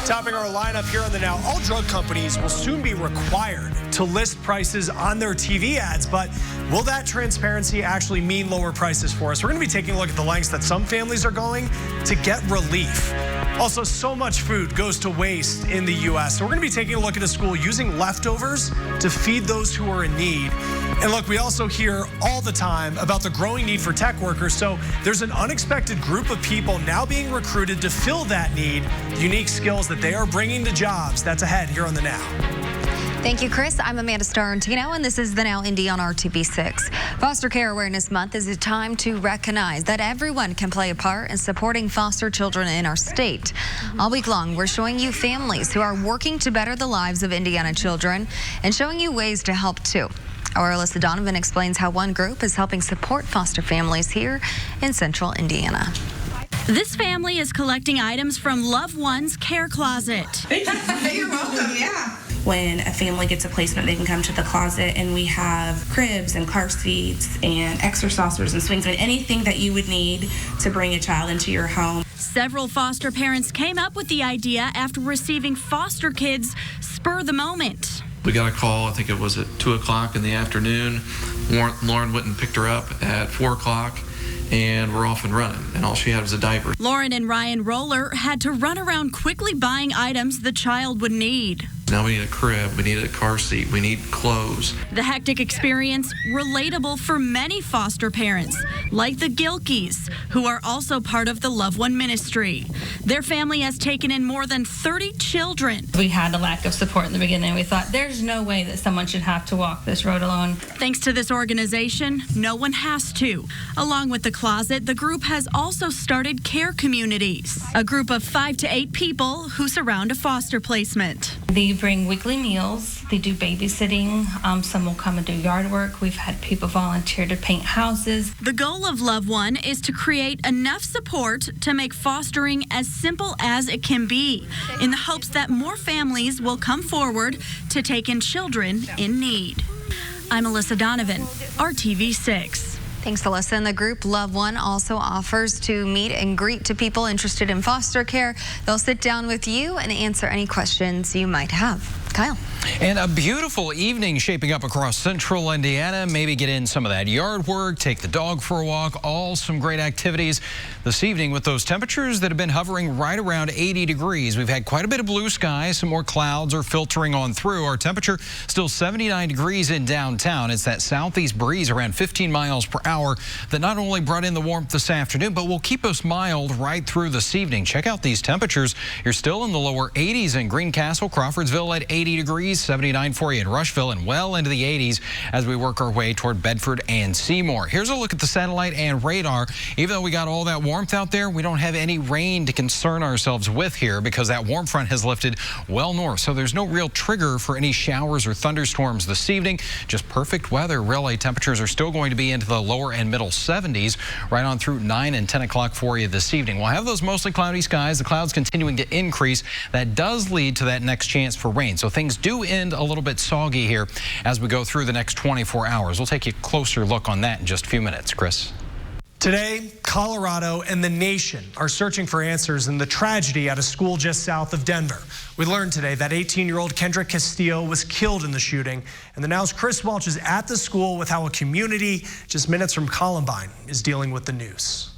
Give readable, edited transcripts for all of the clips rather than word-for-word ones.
Topping our lineup here on the Now, all drug companies will soon be required to list prices on their TV ads, but will that transparency actually mean lower prices for us? We're going to be taking a look at the lengths that some families are going to get relief. Also, so much food goes to waste in the U.S., so we're going to be taking a look at a school using leftovers to feed those who are in need. And look, we also hear all the time about the growing need for tech workers, so there's an unexpected group of people now being recruited to fill that need, unique skills that they are bringing to jobs. That's ahead here on the Now. Thank you, Chris. I'm Amanda Starrentino, and this is the Now Indy on RTV6. Foster Care Awareness Month is a time to recognize that everyone can play a part in supporting foster children in our state. All week long, we're showing you families who are working to better the lives of Indiana children and showing you ways to help too. Our Alyssa Donovan explains how one group is helping support foster families here in central Indiana. This family is collecting items from loved ones' care closet. You're welcome, yeah. When a family gets a placement, they can come to the closet and we have cribs and car seats and exercisers and swings and anything that you would need to bring a child into your home. Several foster parents came up with the idea after receiving foster kids spur the moment. We got a call, I think it was at 2 o'clock in the afternoon. Lauren went and picked her up at 4 o'clock. And we're off and running, and all she had was a diaper. Lauren and Ryan Roller had to run around quickly buying items the child would need. Now we need a crib, we need a car seat, we need clothes. The hectic experience, relatable for many foster parents, like the Gilkeys, who are also part of the Loved One Ministry. Their family has taken in more than 30 children. We had a lack of support in the beginning. We thought there's no way that someone should have to walk this road alone. Thanks to this organization, no one has to. Along with the closet, the group has also started care communities, a group of 5 to 8 people who surround a foster placement. They bring weekly meals. They do babysitting. Some will come and do yard work. We've had people volunteer to paint houses. The goal of Loved One is to create enough support to make fostering as simple as it can be, in the hopes that more families will come forward to take in children in need. I'm Alyssa Donovan, RTV6. Thanks, Alyssa. And the group Loved One also offers to meet and greet to people interested in foster care. They'll sit down with you and answer any questions you might have. Kyle. And a beautiful evening shaping up across central Indiana. Maybe get in some of that yard work, take the dog for a walk, all some great activities this evening with those temperatures that have been hovering right around 80 degrees. We've had quite a bit of blue sky. Some more clouds are filtering on through. Our temperature still 79 degrees in downtown. It's that southeast breeze around 15 miles per hour that not only brought in the warmth this afternoon, but will keep us mild right through this evening. Check out these temperatures. You're still in the lower 80s in Greencastle, Crawfordsville at 80 degrees, 79 for you in Rushville, and well into the 80s as we work our way toward Bedford and Seymour. Here's a look at the satellite and radar. Even though we got all that warmth out there, we don't have any rain to concern ourselves with here because that warm front has lifted well north. So there's no real trigger for any showers or thunderstorms this evening. Just perfect weather, really. Temperatures are still going to be into the lower and middle 70s right on through 9 and 10 o'clock for you this evening. We'll have those mostly cloudy skies. The clouds continuing to increase. That does lead to that next chance for rain. So things do end a little bit soggy here as we go through the next 24 hours. We'll take a closer look on that in just a few minutes. Chris. Today, Colorado and the nation are searching for answers in the tragedy at a school just south of Denver. We learned today that 18-year-old Kendrick Castillo was killed in the shooting, and the Now's Chris Welch is at the school with how a community just minutes from Columbine is dealing with the news.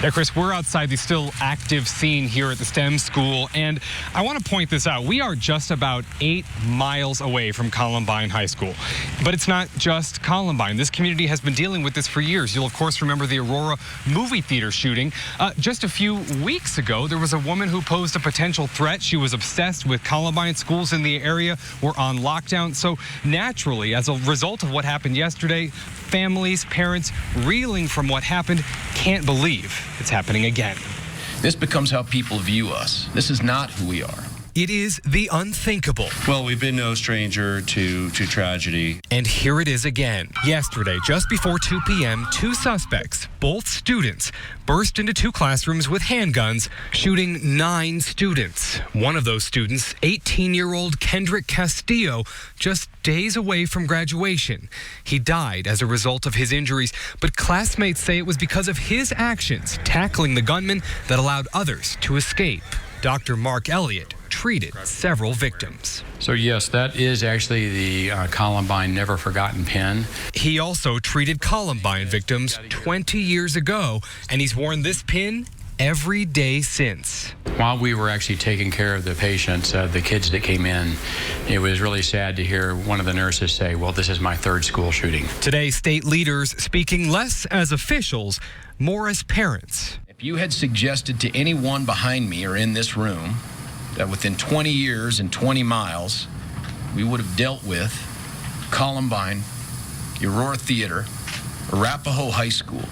Yeah, Chris, we're outside the still active scene here at the STEM school, and I want to point this out. We are just about 8 miles away from Columbine High School. But it's not just Columbine. This community has been dealing with this for years. You'll, of course, remember the Aurora movie theater shooting. Just a few weeks ago, there was a woman who posed a potential threat. She was obsessed with Columbine. Schools in the area were on lockdown. So naturally, as a result of what happened yesterday, families, parents reeling from what happened can't believe it's happening again. This becomes how people view us. This is not who we are. It is the unthinkable. Well, we've been no stranger to tragedy. And here it is again. Yesterday, just before 2 p.m., 2 suspects, both students, burst into 2 classrooms with handguns, shooting 9 students. One of those students, 18-year-old Kendrick Castillo, just days away from graduation. He died as a result of his injuries, but classmates say it was because of his actions tackling the gunman that allowed others to escape. Dr. Mark Elliott treated several victims. So yes, that is actually the Columbine Never Forgotten pin. He also treated Columbine victims 20 years ago, and he's worn this pin every day since. While we were actually taking care of the patients, the kids that came in, it was really sad to hear one of the nurses say, well, this is my 3rd school shooting. Today, state leaders speaking less as officials, more as parents. If you had suggested to anyone behind me or in this room that within 20 years and 20 miles, we would have dealt with Columbine, Aurora Theater, Arapahoe High School,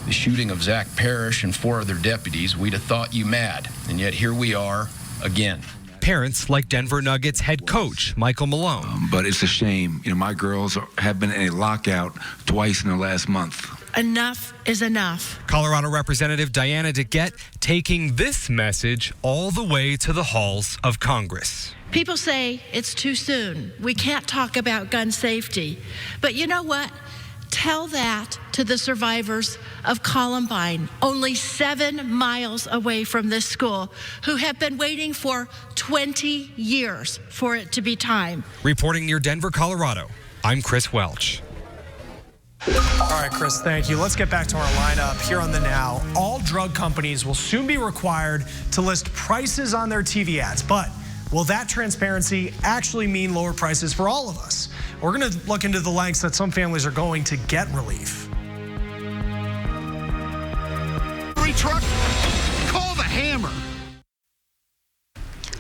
the shooting of Zach Parrish and 4 other deputies, we'd have thought you mad. And yet here we are again. Parents like Denver Nuggets head coach Michael Malone. But it's a shame. My girls have been in a lockout twice in the last month. Enough is enough. Colorado Representative Diana DeGette taking this message all the way to the halls of Congress. People say it's too soon. We can't talk about gun safety. But you know what? Tell that to the survivors of Columbine, only 7 miles away from this school, who have been waiting for 20 years for it to be time. Reporting near Denver, Colorado, I'm Chris Welch. All right, Chris, thank you. Let's get back to our lineup here on The Now. All drug companies will soon be required to list prices on their TV ads, but will that transparency actually mean lower prices for all of us? We're going to look into the lengths that some families are going to get relief. Truck, call the hammer.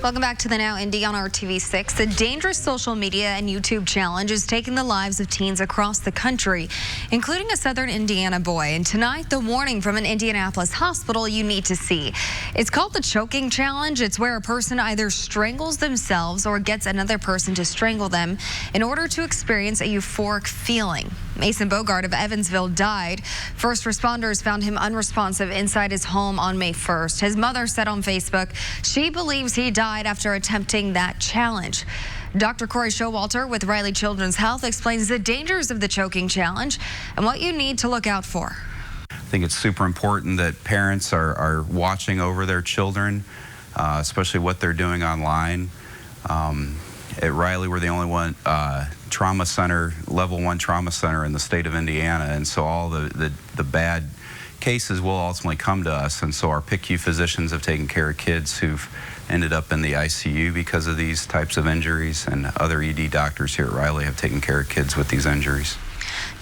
Welcome back to The Now Indy on RTV6. The dangerous social media and YouTube challenge is taking the lives of teens across the country, including a southern Indiana boy. And tonight, the warning from an Indianapolis hospital you need to see. It's called the choking challenge. It's where a person either strangles themselves or gets another person to strangle them in order to experience a euphoric feeling. Mason Bogart of Evansville died. First responders found him unresponsive inside his home on May 1st. His mother said on Facebook she believes he died after attempting that challenge. Dr. Corey Showalter with Riley Children's Health explains the dangers of the choking challenge and what you need to look out for. I think it's super important that parents are watching over their children, especially what they're doing online. At Riley, we're the only one trauma center, level 1 trauma center in the state of Indiana, and so all the bad cases will ultimately come to us. And so our PICU physicians have taken care of kids who've ended up in the ICU because of these types of injuries, and other ED doctors here at Riley have taken care of kids with these injuries.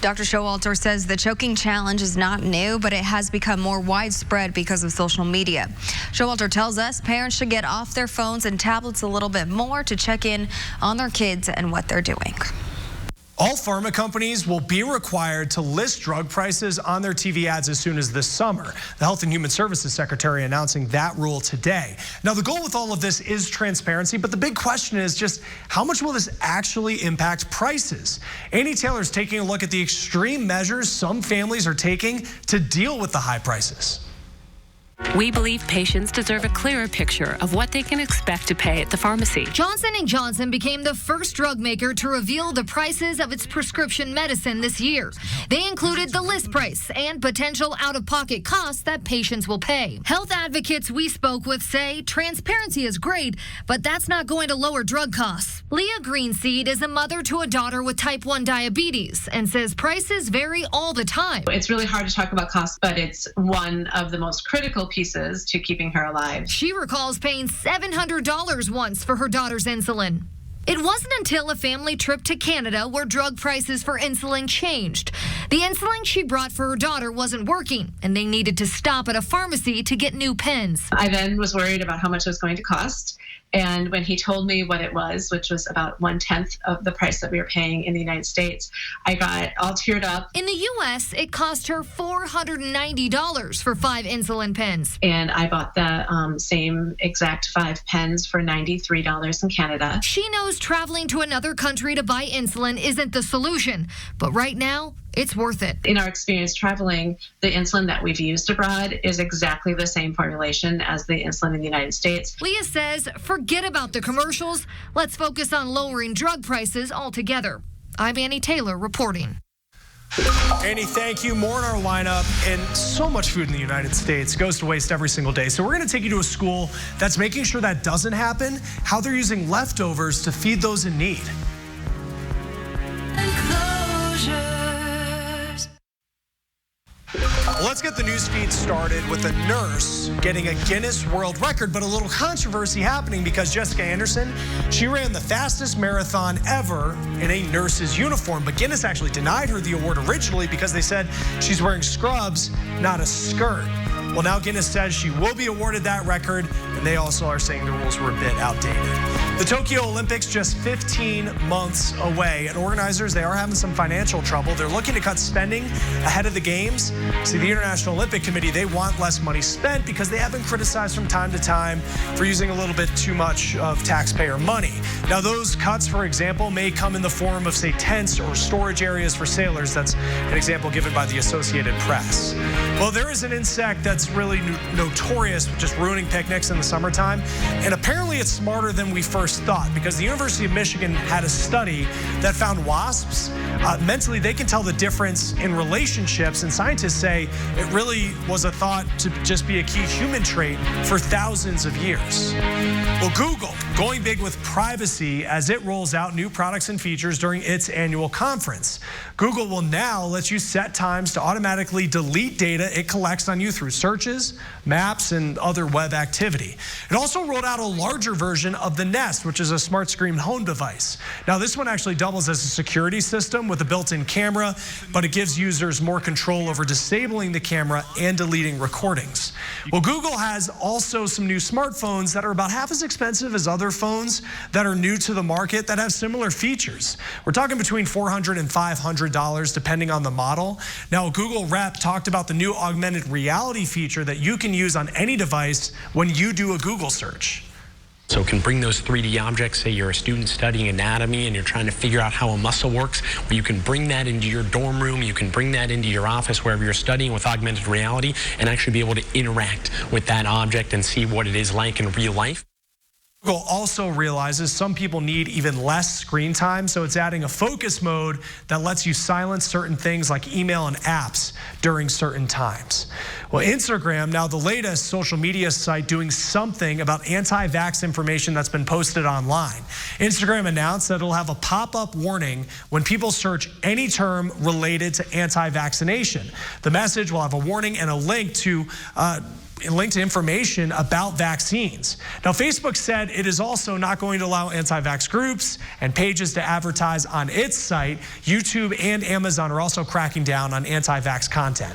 Dr. Showalter says the choking challenge is not new, but it has become more widespread because of social media. Showalter tells us parents should get off their phones and tablets a little bit more to check in on their kids and what they're doing. All pharma companies will be required to list drug prices on their TV ads as soon as this summer. The Health and Human Services Secretary announcing that rule today. Now, the goal with all of this is transparency, but the big question is just how much will this actually impact prices? Andy Taylor's taking a look at the extreme measures some families are taking to deal with the high prices. We believe patients deserve a clearer picture of what they can expect to pay at the pharmacy. Johnson & Johnson became the first drug maker to reveal the prices of its prescription medicine this year. They included the list price and potential out-of-pocket costs that patients will pay. Health advocates we spoke with say transparency is great, but that's not going to lower drug costs. Leah Greenseed is a mother to a daughter with type 1 diabetes and says prices vary all the time. It's really hard to talk about costs, but it's one of the most critical pieces to keeping her alive. She recalls paying $700 once for her daughter's insulin. It wasn't until a family trip to Canada where drug prices for insulin changed. The insulin she brought for her daughter wasn't working, and they needed to stop at a pharmacy to get new pens. I then was worried about how much it was going to cost. And when he told me what it was, which was about 1/10 of the price that we were paying in the United States, I got all teared up. In the U.S., it cost her $490 for 5 insulin pens. And I bought the same exact 5 pens for $93 in Canada. She knows traveling to another country to buy insulin isn't the solution, but right now, it's worth it. In our experience traveling, the insulin that we've used abroad is exactly the same formulation as the insulin in the United States. Leah says, forget about the commercials. Let's focus on lowering drug prices altogether. I'm Annie Taylor reporting. Annie, thank you. More in our lineup, and so much food in the United States goes to waste every single day. So we're going to take you to a school that's making sure that doesn't happen, how they're using leftovers to feed those in need. Let's get the news feed started with a nurse getting a Guinness World Record, but a little controversy happening because Jessica Anderson, she ran the fastest marathon ever in a nurse's uniform, but Guinness actually denied her the award originally because they said she's wearing scrubs, not a skirt. Well, now Guinness says she will be awarded that record, and they also are saying the rules were a bit outdated. The Tokyo Olympics just 15 months away, and organizers, they are having some financial trouble. They're looking to cut spending ahead of the games. See, the International Olympic Committee, they want less money spent because they have been criticized from time to time for using a little bit too much of taxpayer money. Now, those cuts, for example, may come in the form of, say, tents or storage areas for sailors. That's an example given by the Associated Press. Well, there is an insect that's really notorious for just ruining picnics in the summertime, and apparently it's smarter than we first thought, because the University of Michigan had a study that found wasps, mentally, they can tell the difference in relationships, and scientists say it really was a thought to just be a key human trait for thousands of years. Well, Google going big with privacy as it rolls out new products and features during its annual conference. Google will now let you set times to automatically delete data it collects on you through searches, maps, and other web activity. It also rolled out a larger version of the Nest, which is a smart screen home device. Now, this one actually doubles as a security system with a built-in camera, but it gives users more control over disabling the camera and deleting recordings. Well, Google has also some new smartphones that are about half as expensive as other phones that are new to the market that have similar features. We're talking between $400 and $500 depending on the model. Now, a Google rep talked about the new augmented reality feature that you can use on any device when you do a Google search. So it can bring those 3D objects, say you're a student studying anatomy and you're trying to figure out how a muscle works, well, you can bring that into your dorm room, you can bring that into your office wherever you're studying with augmented reality and actually be able to interact with that object and see what it is like in real life. Google also realizes some people need even less screen time, so it's adding a focus mode that lets you silence certain things like email and apps during certain times. Well, Instagram, now the latest social media site doing something about anti-vax information that's been posted online. Instagram announced that it'll have a pop-up warning when people search any term related to anti-vaccination. The message will have a warning and a link to information about vaccines. Now, Facebook said it is also not going to allow anti-vax groups and pages to advertise on its site. YouTube and Amazon are also cracking down on anti-vax content.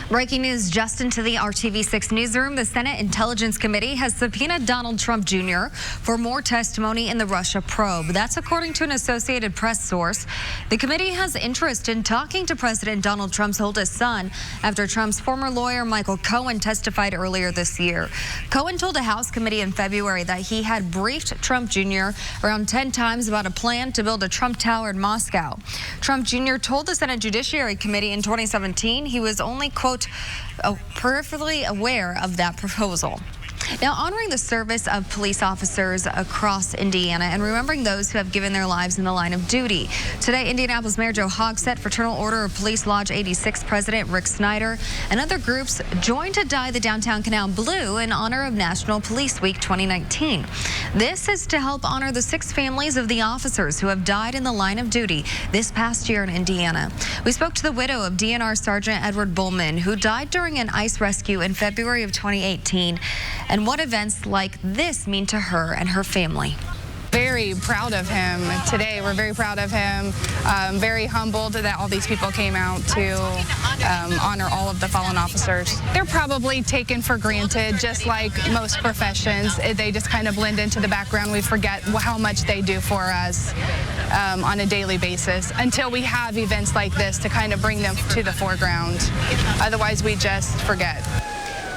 Breaking news just into the RTV6 newsroom. The Senate Intelligence Committee has subpoenaed Donald Trump Jr. for more testimony in the Russia probe. That's according to an Associated Press source. The committee has interest in talking to President Donald Trump's oldest son after Trump's former lawyer Michael Cohen testified earlier this year. Cohen told a House committee in February that he had briefed Trump Jr. around 10 times about a plan to build a Trump Tower in Moscow. Trump Jr. told the Senate Judiciary Committee in 2017 he was only, quote, peripherally aware of that proposal. Now, honoring the service of police officers across Indiana and remembering those who have given their lives in the line of duty. Today, Indianapolis Mayor Joe Hogsett, Fraternal Order of Police Lodge 86 President Rick Snyder, and other groups joined to dye the downtown canal blue in honor of National Police Week 2019. This is to help honor the 6 families of the officers who have died in the line of duty this past year in Indiana. We spoke to the widow of DNR Sergeant Edward Bullman, who died during an ice rescue in February of 2018, and what events like this mean to her and her family. Very very proud of him today. We're very proud of him. Very humbled that all these people came out to honor all of the fallen officers. They're probably taken for granted, just like most professions. They just kind of blend into the background. We forget how much they do for us on a daily basis until we have events like this to kind of bring them to the foreground. Otherwise, we just forget.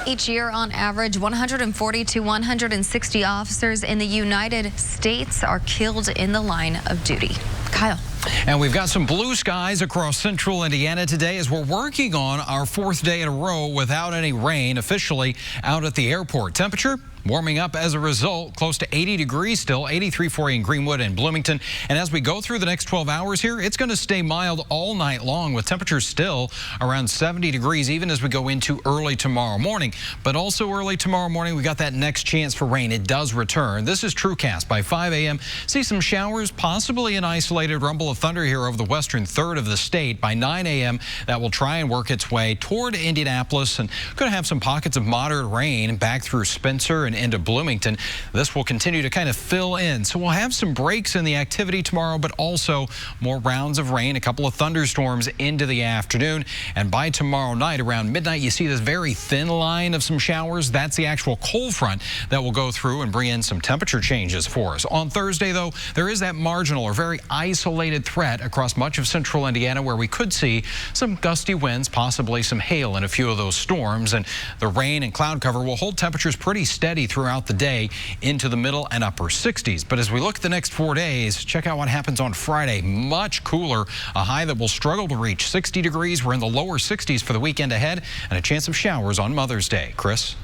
Each year, on average, 140 to 160 officers in the United States are killed in the line of duty. Kyle. And we've got some blue skies across central Indiana today as we're working on our 4th day in a row without any rain officially out at the airport. Temperature warming up as a result, close to 80 degrees still, 83 for you in Greenwood and Bloomington. And as we go through the next 12 hours here, it's going to stay mild all night long with temperatures still around 70 degrees even as we go into early tomorrow morning. But also early tomorrow morning, we got that next chance for rain. It does return. This is TrueCast by 5 a.m. See some showers, possibly an isolated rumble of thunder here over the western third of the state. By 9 a.m., that will try and work its way toward Indianapolis and could have some pockets of moderate rain back through Spencer and into Bloomington. This will continue to kind of fill in. So we'll have some breaks in the activity tomorrow, but also more rounds of rain, a couple of thunderstorms into the afternoon. And by tomorrow night around midnight, you see this very thin line of some showers. That's the actual cold front that will go through and bring in some temperature changes for us. On Thursday, though, there is that marginal or very isolated threat across much of central Indiana where we could see some gusty winds, possibly some hail in a few of those storms. And the rain and cloud cover will hold temperatures pretty steady throughout the day into the middle and upper 60s. But as we look at the next 4 days, check out what happens on Friday. Much cooler, a high that will struggle to reach 60 degrees. We're in the lower 60s for the weekend ahead and a chance of showers on Mother's Day. Chris?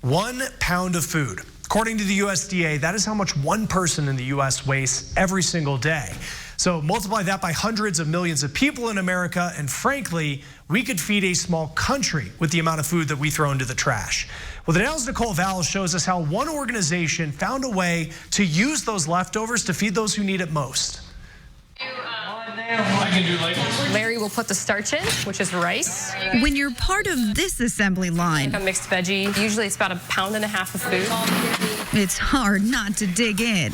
1 pound of food. According to the USDA, that is how much one person in the U.S. wastes every single day. So multiply that by hundreds of millions of people in America, and frankly, we could feed a small country with the amount of food that we throw into the trash. Well, the Now's Nicole Vowell shows us how one organization found a way to use those leftovers to feed those who need it most. Larry will put the starch in, which is rice. When you're part of this assembly line, A mixed veggie. Usually it's about 1.5 pounds of food. it's hard not to dig in.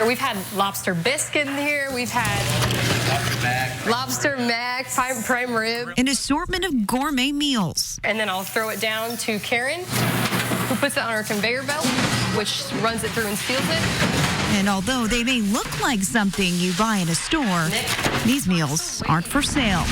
We've had lobster bisque in here. We've had lobster mac, prime rib. An assortment of gourmet meals. And then I'll throw it down to Karen, who puts it on our conveyor belt, which runs it through and seals it. And although they may look like something you buy in a store, these meals aren't for sale.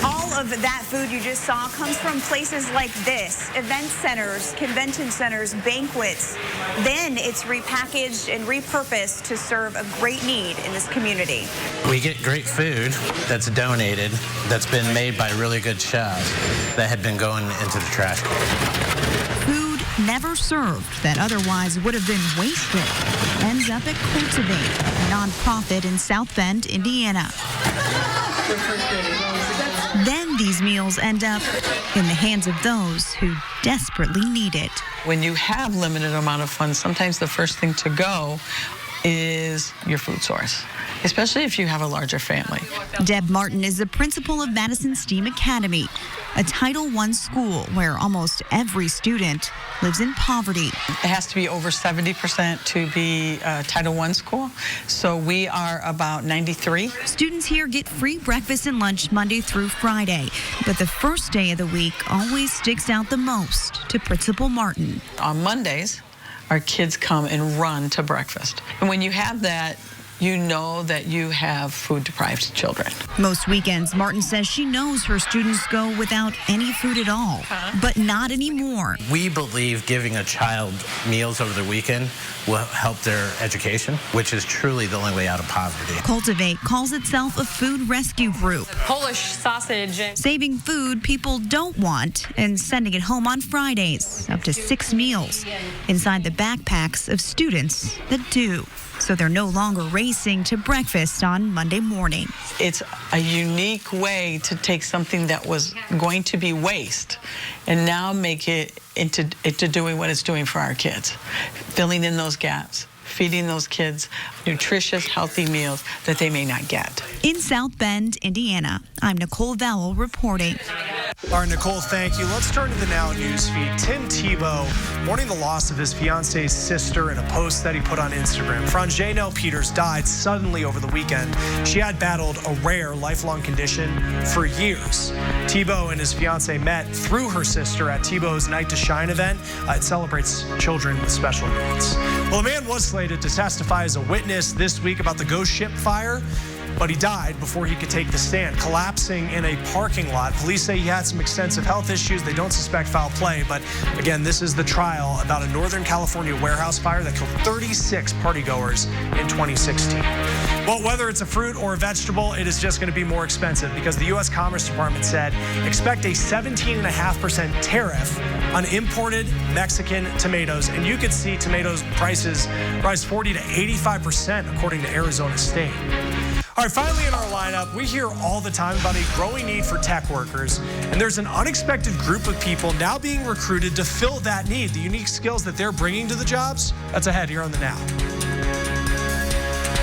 All of that food you just saw comes from places like this, event centers, convention centers, banquets. Then it's repackaged and repurposed to serve a great need in this community. We get great food that's donated, that's been made by really good chefs that had been going into the trash. Food never served that otherwise would have been wasted ends up at Cultivate, a nonprofit in South Bend, Indiana. Then these meals end up in the hands of those who desperately need it. When you have limited amount of funds, sometimes the first thing to go is your food source, especially if you have a larger family. Deb Martin is the principal of Madison STEAM Academy, a Title I school where almost every student lives in poverty. It has to be over 70% to be a Title I school, so we are about 93. Students here get free breakfast and lunch Monday through Friday, but the first day of the week always sticks out the most to Principal Martin. On Mondays, our kids come and run to breakfast. And when you have that, you know that you have food-deprived children. Most weekends, Martin says she knows her students go without any food at all, but not anymore. We believe giving a child meals over the weekend will help their education, which is truly the only way out of poverty. Cultivate calls itself a food rescue group. Polish sausage. Saving food people don't want and sending it home on Fridays, up to 6 meals, inside the backpacks of students that do. So they're no longer racing to breakfast on Monday morning. It's a unique way to take something that was going to be waste and now make it into doing what it's doing for our kids, filling in those gaps, feeding those kids nutritious, healthy meals that they may not get. In South Bend, Indiana, I'm Nicole Vowell reporting. All right, Nicole, thank you. Let's turn to the Now News feed. Tim Tebow mourning the loss of his fiance's sister in a post that he put on Instagram. Franjanelle Peters died suddenly over the weekend. She had battled a rare lifelong condition for years. Tebow and his fiance met through her sister at Tebow's Night to Shine event. It celebrates children with special needs. Well, a man was slated to testify as a witness this week about the ghost ship fire, but he died before he could take the stand, collapsing in a parking lot. Police say he had some extensive health issues. They don't suspect foul play, but again, this is the trial about a Northern California warehouse fire that killed 36 partygoers in 2016. Well, whether it's a fruit or a vegetable, it is just going to be more expensive because the U.S. Commerce Department said expect a 17.5% tariff on imported Mexican tomatoes. And you could see tomatoes prices rise 40 to 85%, according to Arizona State. All right, finally in our lineup, we hear all the time about a growing need for tech workers, and there's an unexpected group of people now being recruited to fill that need. The unique skills that they're bringing to the jobs, that's ahead here on The Now.